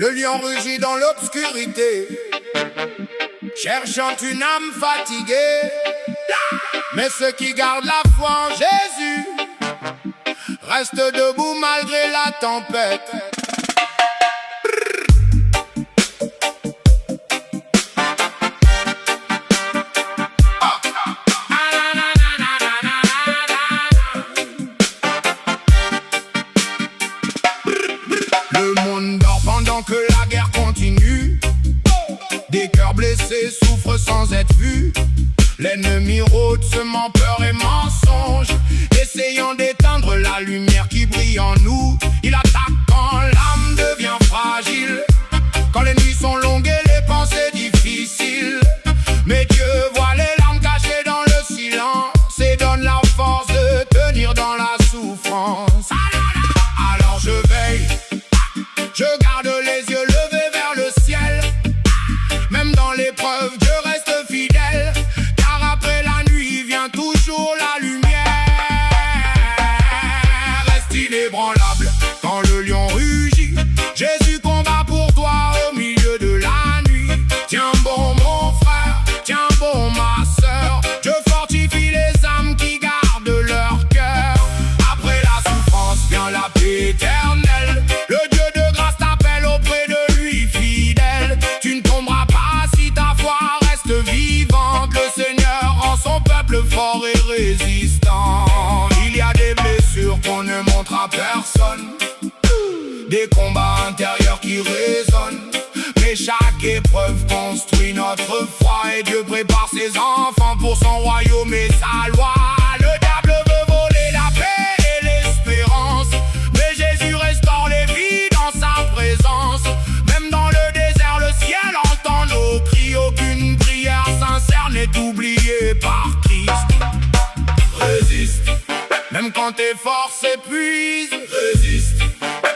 Le lion rugit dans l'obscurité, cherchant une âme fatiguée. Mais ceux qui gardent la foi en Jésus restent debout malgré la tempête. Le monde dort pendant que la guerre continue. Des cœurs blessés souffrent sans être vus. L'ennemi rôde, semant peur et mensonge, essayant d'éteindre la lumière qui brille en nous. Il attaque quand l'âme devient fragile, quand les nuits sont longues et les pensées difficiles. Mais Dieu voit les larmes cachées dans le silence et donne la force de tenir dans la souffrance. Alors je veille, je garde les yeux levés vers le ciel. Même dans l'épreuve, Dieu reste fidèle, car après la nuit vient toujours la lumière. Reste inébranlable quand le lion rugit. Jésus combat pour toi au milieu de la nuit. Tiens bon mon frère, tiens bon ma sœur. Dieu fortifie les âmes qui gardent leur cœur. Après la souffrance vient la paix éternelle. Le Dieu de grâce t'appelle auprès de lui fidèle. Tu ne tomberas pas si ta foi reste vivante. Le Seigneur rend son peuple fort et résistant. Il y a des blessures qu'on ne montre à personne, des combats intérieurs qui résonnent. Mais chaque épreuve construit notre foi, et Dieu prépare ses enfants pour son royaume et sa loi. Le diable veut voler la paix et l'espérance, mais Jésus restaure les vies dans sa présence. Même dans le désert, le ciel entend nos cris. Aucune prière sincère n'est oubliée par Christ. Résiste, même quand tes forces s'épuisent. Résiste,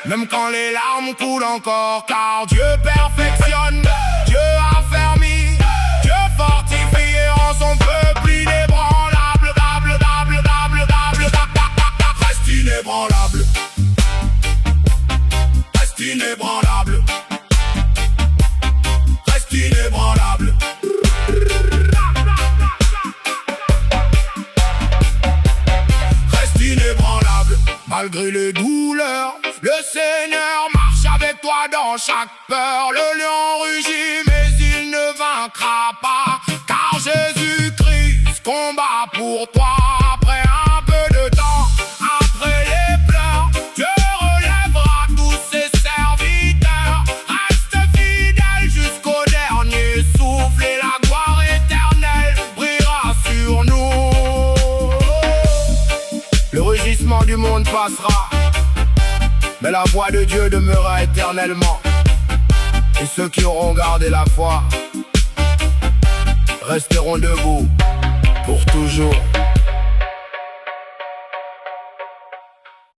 même quand les larmes coulent encore, car Dieu perfectionne, Dieu affermit, Dieu fortifie et rend son peuple inébranlable. Reste inébranlable, reste inébranlable, reste inébranlable. Reste inébranlable, malgré les douleurs. Le Seigneur marche avec toi dans chaque peur. Le lion rugit mais il ne vaincra pas, car Jésus-Christ combat pour toi. Après un peu de temps, après les pleurs, Dieu relèvera tous ses serviteurs. Reste fidèle jusqu'au dernier souffle, et la gloire éternelle brillera sur nous. Le rugissement du monde passera, mais la voix de Dieu demeurera éternellement. Et ceux qui auront gardé la foi resteront debout pour toujours.